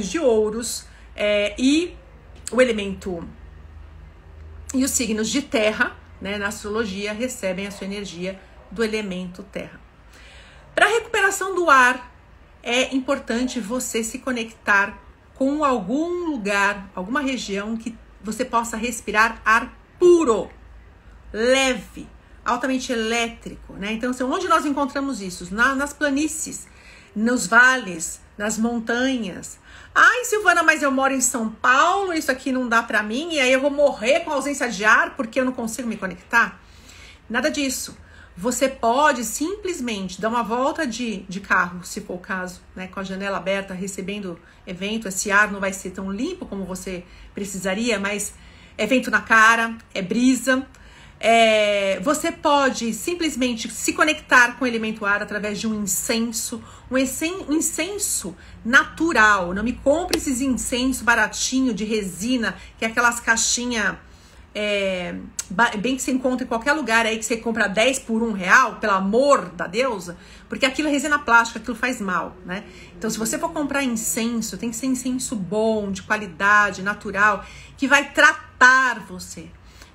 de ouros e o elemento e os signos de terra, né, na astrologia, recebem a sua energia do elemento terra. Para a recuperação do ar, é importante você se conectar com algum lugar, alguma região que você possa respirar ar puro, leve, altamente elétrico, né? Então, onde nós encontramos isso? Nas planícies, nos vales, nas montanhas. Ai, Silvana, mas eu moro em São Paulo, isso aqui não dá pra mim, e aí eu vou morrer com ausência de ar porque eu não consigo me conectar? Nada disso. Você pode simplesmente dar uma volta de carro, se for o caso, né, com a janela aberta, recebendo evento. Esse ar não vai ser tão limpo como você precisaria, mas é vento na cara, é brisa. Você pode simplesmente se conectar com o elemento ar através de um incenso natural. Não me compre esses incensos baratinho de resina, que é aquelas caixinhas bem que você encontra em qualquer lugar aí, que você compra 10 por R$1, pelo amor da deusa, porque aquilo é resina plástica, aquilo faz mal, né? Então, se você for comprar incenso, tem que ser incenso bom, de qualidade, natural, que vai tratar você.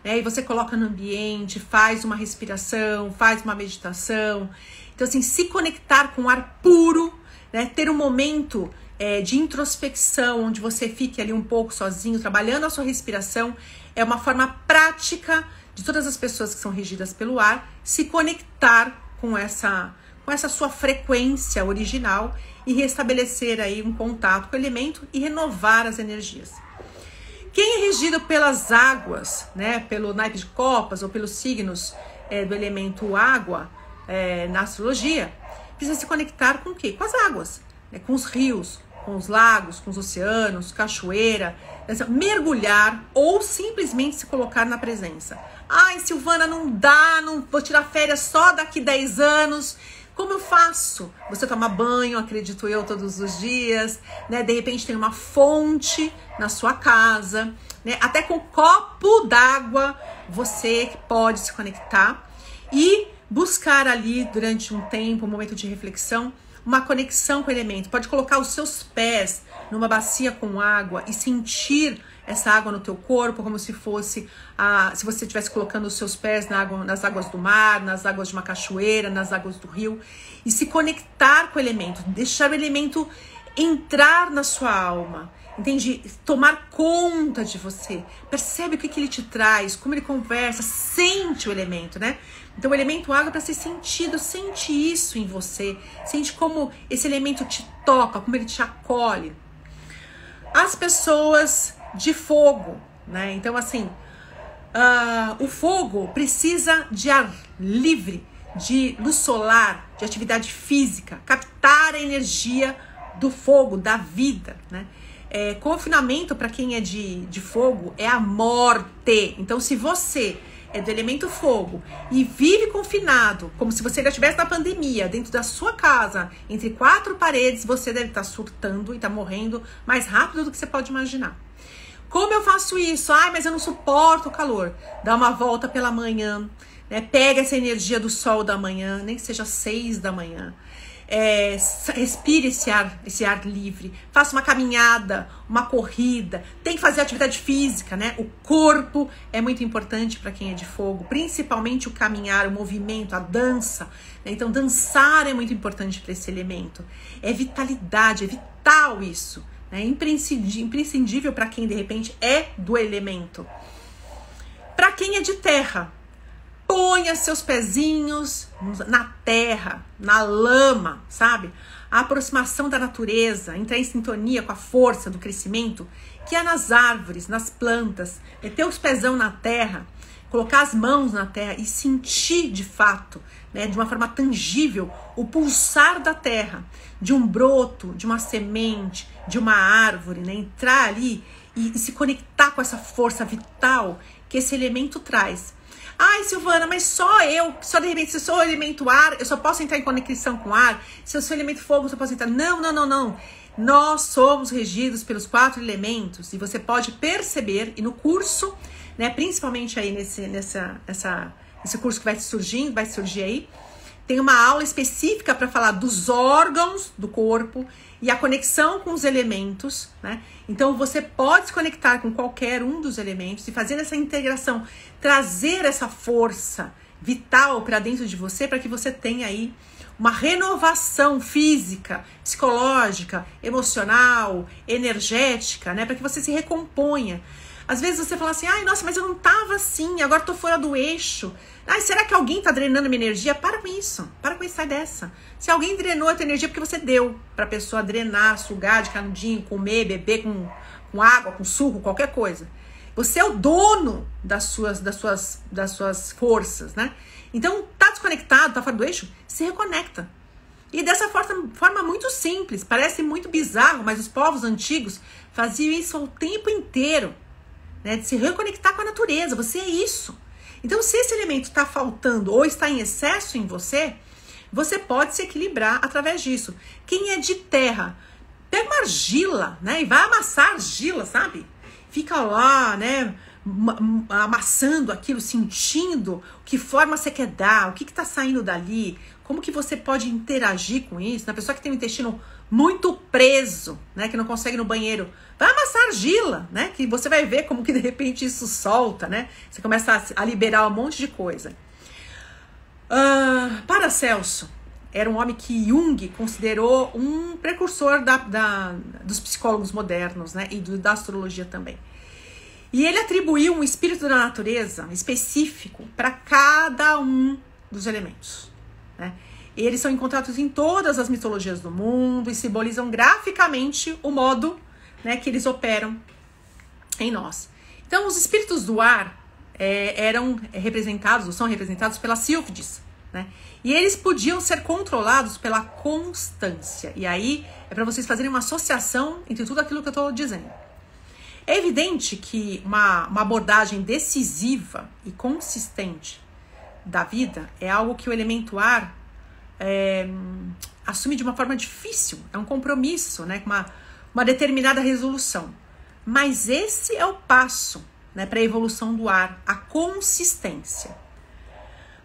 E você coloca no ambiente, faz uma respiração, faz uma meditação. Então, assim, se conectar com ar puro, né? Ter um momento de introspecção, onde você fique ali um pouco sozinho, trabalhando a sua respiração, é uma forma prática de todas as pessoas que são regidas pelo ar se conectar com essa sua frequência original e restabelecer aí um contato com o elemento e renovar as energias. Quem é regido pelas águas, né, pelo naipe de copas ou pelos signos do elemento água na astrologia, precisa se conectar com o quê? Com as águas, né, com os rios, com os lagos, com os oceanos, cachoeira, mergulhar ou simplesmente se colocar na presença. Ai, Silvana, não dá, não vou tirar férias só daqui 10 anos. Como eu faço? Você toma banho, acredito eu, todos os dias, né? De repente tem uma fonte na sua casa, né? Até com um copo d'água você pode se conectar e buscar ali durante um tempo, um momento de reflexão, uma conexão com o elemento. Pode colocar os seus pés numa bacia com água e sentir essa água no teu corpo, como se fosse se você estivesse colocando os seus pés nas águas do mar, nas águas de uma cachoeira, nas águas do rio, e se conectar com o elemento, deixar o elemento entrar na sua alma, entende? Tomar conta de você, percebe o que ele te traz, como ele conversa, sente o elemento, né? Então o elemento água é para ser sentido, sente isso em você, sente como esse elemento te toca, como ele te acolhe. As pessoas de fogo, né? Então assim, o fogo precisa de ar livre, de luz solar, de atividade física, captar a energia do fogo, da vida, né? Confinamento para quem é de fogo é a morte. Então se você é do elemento fogo e vive confinado, como se você ainda estivesse na pandemia, dentro da sua casa, entre 4 paredes, você deve estar surtando e estar morrendo mais rápido do que você pode imaginar. Como eu faço isso? Ai, mas eu não suporto o calor. Dá uma volta pela manhã, né? Pega essa energia do sol da manhã, nem que seja 6 da manhã. Respire esse ar livre. Faça uma caminhada, uma corrida. Tem que fazer atividade física, né? O corpo é muito importante para quem é de fogo, principalmente o caminhar, o movimento, a dança, né? Então, dançar é muito importante para esse elemento. É vitalidade, é vital isso. É imprescindível para quem de repente é do elemento. Para quem é de terra, ponha seus pezinhos na terra, na lama, sabe? A aproximação da natureza, entrar em sintonia com a força do crescimento que é nas árvores, nas plantas, meter os pezão na terra, colocar as mãos na terra e sentir de fato, né, de uma forma tangível, o pulsar da terra, de um broto, de uma semente, de uma árvore, né, entrar ali e se conectar com essa força vital que esse elemento traz. Ai, Silvana, mas só de repente, se eu sou o elemento ar, eu só posso entrar em conexão com ar, se eu sou o elemento fogo, eu só posso entrar. Não. Nós somos regidos pelos 4 elementos e você pode perceber, e no curso, né, principalmente aí esse curso que vai surgir aí, tem uma aula específica para falar dos órgãos do corpo e a conexão com os elementos, né? Então você pode se conectar com qualquer um dos elementos e fazer essa integração, trazer essa força vital para dentro de você, para que você tenha aí uma renovação física, psicológica, emocional, energética, né? Para que você se recomponha. Às vezes você fala assim, ai, nossa, mas eu não tava assim, agora tô fora do eixo. Ai, será que alguém tá drenando minha energia? Para com isso, sai dessa. Se alguém drenou a tua energia, porque você deu pra pessoa drenar, sugar de canudinho, comer, beber com água, com suco, qualquer coisa. Você é o dono das suas forças, né? Então, tá desconectado, tá fora do eixo? Se reconecta. E dessa forma muito simples, parece muito bizarro, mas os povos antigos faziam isso o tempo inteiro, né? De se reconectar com a natureza, você é isso. Então, se esse elemento está faltando ou está em excesso em você, você pode se equilibrar através disso. Quem é de terra, pega uma argila, né? E vai amassar argila, sabe? Fica lá, né? Amassando aquilo, sentindo que forma você quer dar, o que está saindo dali, como que você pode interagir com isso. Na pessoa que tem o intestino muito preso, né, que não consegue ir no banheiro, vai amassar argila, né, que você vai ver como que de repente isso solta, né, você começa a liberar um monte de coisa. Paracelso era um homem que Jung considerou um precursor dos psicólogos modernos, né, e da astrologia também. E ele atribuiu um espírito da natureza específico para cada um dos elementos, né? Eles são encontrados em todas as mitologias do mundo e simbolizam graficamente o modo, né, que eles operam em nós. Então, os espíritos do ar eram representados, ou são representados pelas sílfides, né? E eles podiam ser controlados pela constância. E aí é para vocês fazerem uma associação entre tudo aquilo que eu estou dizendo. É evidente que uma abordagem decisiva e consistente da vida é algo que o elemento ar assume de uma forma difícil. É um compromisso, né, com uma determinada resolução. Mas esse é o passo, né, para a evolução do ar, a consistência.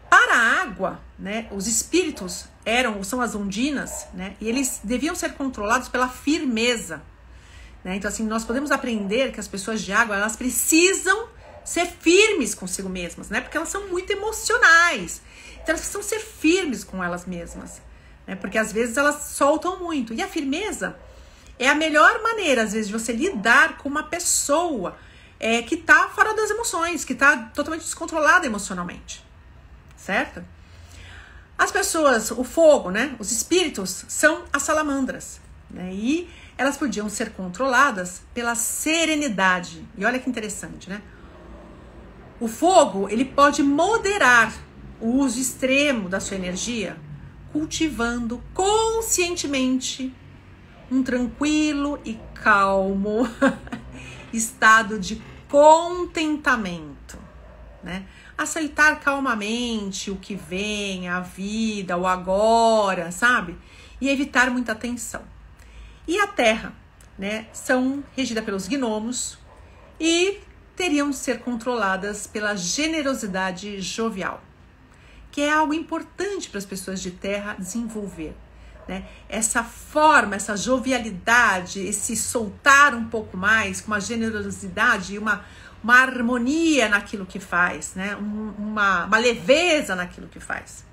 Para a água, né, os espíritos são as ondinas, né, e eles deviam ser controlados pela firmeza, né? Então, assim, nós podemos aprender que as pessoas de água, elas precisam ser firmes consigo mesmas, né? Porque elas são muito emocionais. Então, elas precisam ser firmes com elas mesmas, né? Porque às vezes elas soltam muito. E a firmeza é a melhor maneira, às vezes, de você lidar com uma pessoa que está fora das emoções, que está totalmente descontrolada emocionalmente, certo? As pessoas, o fogo, né? Os espíritos são as salamandras, né? E elas podiam ser controladas pela serenidade. E olha que interessante, né? O fogo, ele pode moderar o uso extremo da sua energia, cultivando conscientemente um tranquilo e calmo estado de contentamento, né? Aceitar calmamente o que vem, a vida, o agora, sabe? E evitar muita tensão. E a terra, né, são regidas pelos gnomos e teriam de ser controladas pela generosidade jovial, que é algo importante para as pessoas de terra desenvolver, né? Essa forma, essa jovialidade, esse soltar um pouco mais, com uma generosidade e uma harmonia naquilo que faz, né? Uma leveza naquilo que faz.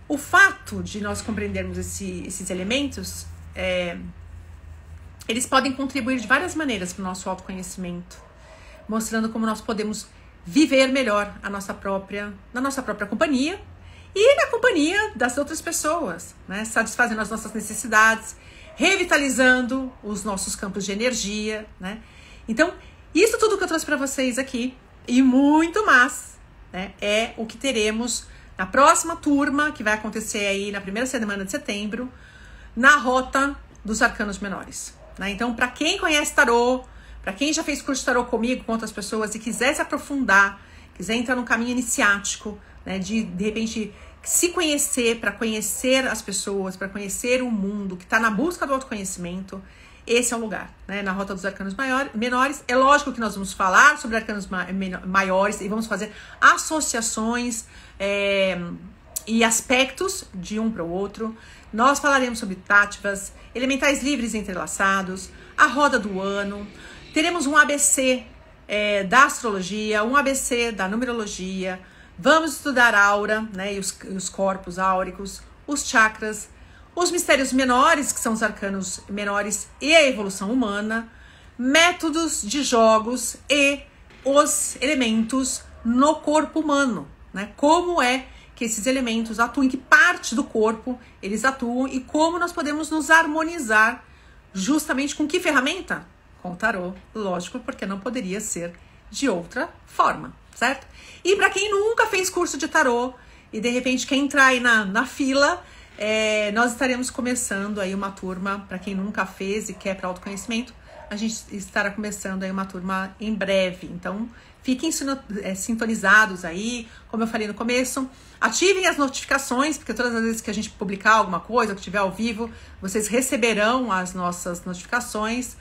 O fato de nós compreendermos esses elementos, eles podem contribuir de várias maneiras para o nosso autoconhecimento, mostrando como nós podemos viver melhor na nossa própria companhia e na companhia das outras pessoas, né? Satisfazendo as nossas necessidades, revitalizando os nossos campos de energia, né? Então, isso tudo que eu trouxe para vocês aqui e muito mais, né, é o que teremos na próxima turma, que vai acontecer aí na primeira semana de setembro, na Rota dos Arcanos Menores, né? Então, para quem conhece tarô, para quem já fez curso de tarô comigo, com outras pessoas, e quiser se aprofundar, quiser entrar num caminho iniciático, né, de repente se conhecer, para conhecer as pessoas, para conhecer o mundo, que está na busca do autoconhecimento, esse é o lugar, né? Na Rota dos Arcanos Menores. É lógico que nós vamos falar sobre arcanos maiores e vamos fazer associações e aspectos de um para o outro. Nós falaremos sobre tátivas, elementais livres e entrelaçados, a roda do ano. Teremos um ABC da astrologia, um ABC da numerologia. Vamos estudar a aura, né, e os corpos áuricos, os chakras, os mistérios menores, que são os arcanos menores e a evolução humana, métodos de jogos e os elementos no corpo humano, né? Como é que esses elementos atuam, em que parte do corpo eles atuam e como nós podemos nos harmonizar justamente com que ferramenta? Com o tarô, lógico, porque não poderia ser de outra forma, certo? E para quem nunca fez curso de tarô e de repente quer entrar aí na fila, nós estaremos começando aí uma turma, para quem nunca fez e quer para autoconhecimento, a gente estará começando aí uma turma em breve. Então, fiquem sintonizados aí, como eu falei no começo, ativem as notificações, porque todas as vezes que a gente publicar alguma coisa, que estiver ao vivo, vocês receberão as nossas notificações.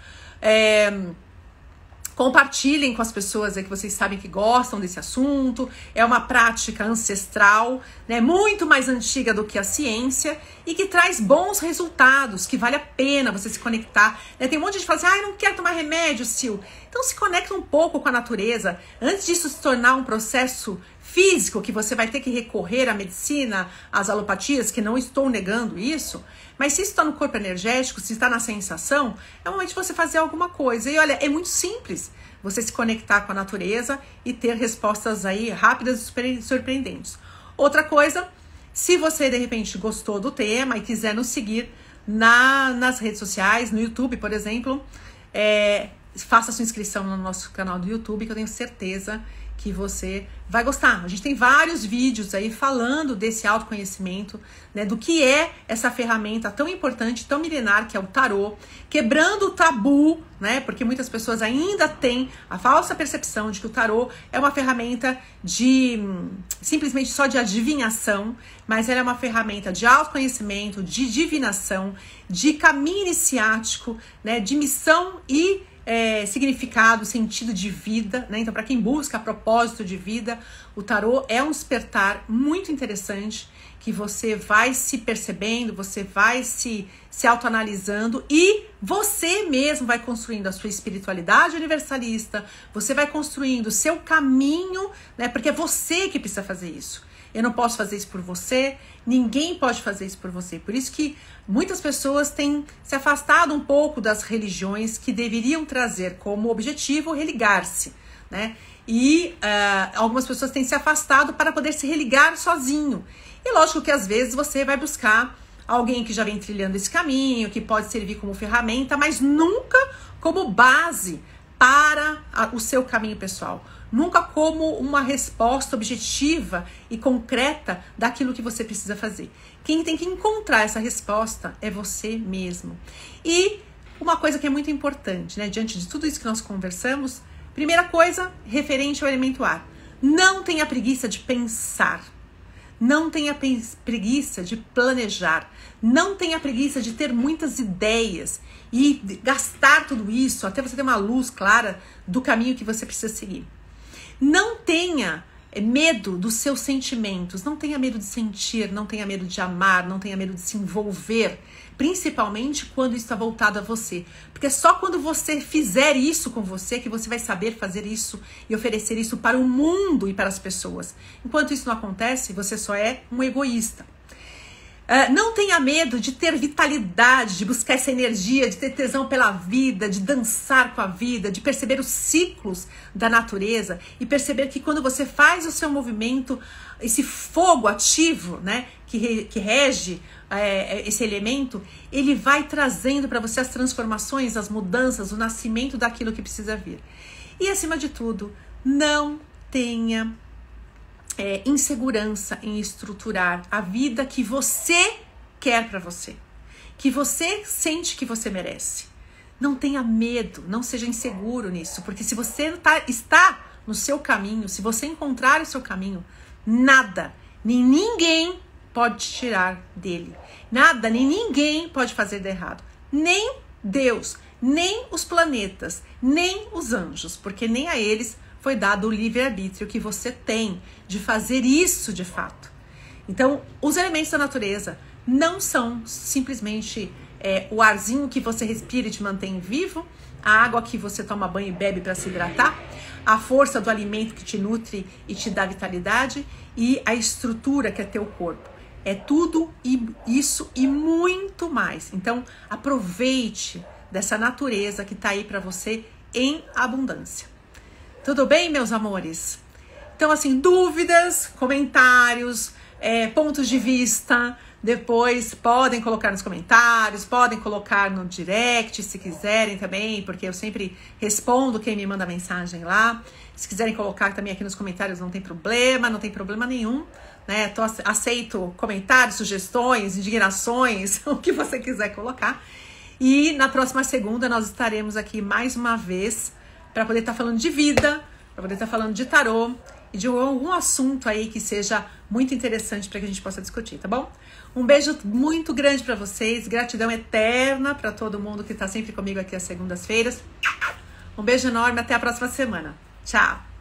Compartilhem com as pessoas que vocês sabem que gostam desse assunto. É uma prática ancestral, né, muito mais antiga do que a ciência e que traz bons resultados, que vale a pena você se conectar, né? Tem um monte de gente que fala assim, não quero tomar remédio, Sil. Então se conecta um pouco com a natureza, antes disso se tornar um processo físico, que você vai ter que recorrer à medicina, às alopatias, que não estou negando isso, mas se isso está no corpo energético, se está na sensação, é o momento de você fazer alguma coisa. E olha, é muito simples você se conectar com a natureza e ter respostas aí rápidas e surpreendentes. Outra coisa, se você de repente gostou do tema e quiser nos seguir nas redes sociais, no YouTube, por exemplo, faça sua inscrição no nosso canal do YouTube, que eu tenho certeza que você vai gostar. A gente tem vários vídeos aí falando desse autoconhecimento, né, do que é essa ferramenta tão importante, tão milenar, que é o tarô, quebrando o tabu, né, porque muitas pessoas ainda têm a falsa percepção de que o tarô é uma ferramenta de simplesmente só de adivinhação, mas ela é uma ferramenta de autoconhecimento, de divinação, de caminho iniciático, né, de missão e significado, sentido de vida, né? Então, para quem busca propósito de vida, o tarô é um despertar muito interessante, que você vai se percebendo, você vai se autoanalisando e você mesmo vai construindo a sua espiritualidade universalista, você vai construindo o seu caminho, né? Porque é você que precisa fazer isso. Eu não posso fazer isso por você, ninguém pode fazer isso por você. Por isso que muitas pessoas têm se afastado um pouco das religiões que deveriam trazer como objetivo religar-se, né? E algumas pessoas têm se afastado para poder se religar sozinho. E lógico que às vezes você vai buscar alguém que já vem trilhando esse caminho, que pode servir como ferramenta, mas nunca como base para o seu caminho pessoal. Nunca como uma resposta objetiva e concreta daquilo que você precisa fazer. Quem tem que encontrar essa resposta é você mesmo. E uma coisa que é muito importante, né? Diante de tudo isso que nós conversamos, primeira coisa, referente ao elemento ar. Não tenha preguiça de pensar. Não tenha preguiça de planejar. Não tenha preguiça de ter muitas ideias e gastar tudo isso até você ter uma luz clara do caminho que você precisa seguir. Não tenha medo dos seus sentimentos, não tenha medo de sentir, não tenha medo de amar, não tenha medo de se envolver, principalmente quando isso está voltado a você. Porque é só quando você fizer isso com você que você vai saber fazer isso e oferecer isso para o mundo e para as pessoas. Enquanto isso não acontece, você só é um egoísta. Não tenha medo de ter vitalidade, de buscar essa energia, de ter tesão pela vida, de dançar com a vida, de perceber os ciclos da natureza e perceber que quando você faz o seu movimento, esse fogo ativo, né, que rege esse elemento, ele vai trazendo para você as transformações, as mudanças, o nascimento daquilo que precisa vir. E acima de tudo, não tenha insegurança em estruturar a vida que você quer para você, que você sente que você merece. Não tenha medo, não seja inseguro nisso, porque se você está no seu caminho, se você encontrar o seu caminho, nada, nem ninguém pode te tirar dele. Nada, nem ninguém pode fazer de errado. Nem Deus, nem os planetas, nem os anjos, porque nem a eles foi dado o livre-arbítrio que você tem de fazer isso de fato. Então, os elementos da natureza não são simplesmente o arzinho que você respira e te mantém vivo, a água que você toma banho e bebe para se hidratar, a força do alimento que te nutre e te dá vitalidade e a estrutura que é teu corpo. É tudo isso e muito mais. Então, aproveite dessa natureza que está aí para você em abundância. Tudo bem, meus amores? Então, assim, dúvidas, comentários, pontos de vista, depois podem colocar nos comentários, podem colocar no direct, se quiserem também, porque eu sempre respondo quem me manda mensagem lá. Se quiserem colocar também aqui nos comentários, não tem problema nenhum, né? Aceito comentários, sugestões, indignações, o que você quiser colocar. E na próxima segunda nós estaremos aqui mais uma vez para poder estar falando de vida, para poder estar falando de tarô e de algum assunto aí que seja muito interessante para que a gente possa discutir, tá bom? Um beijo muito grande para vocês, gratidão eterna para todo mundo que está sempre comigo aqui às segundas-feiras. Um beijo enorme, até a próxima semana. Tchau!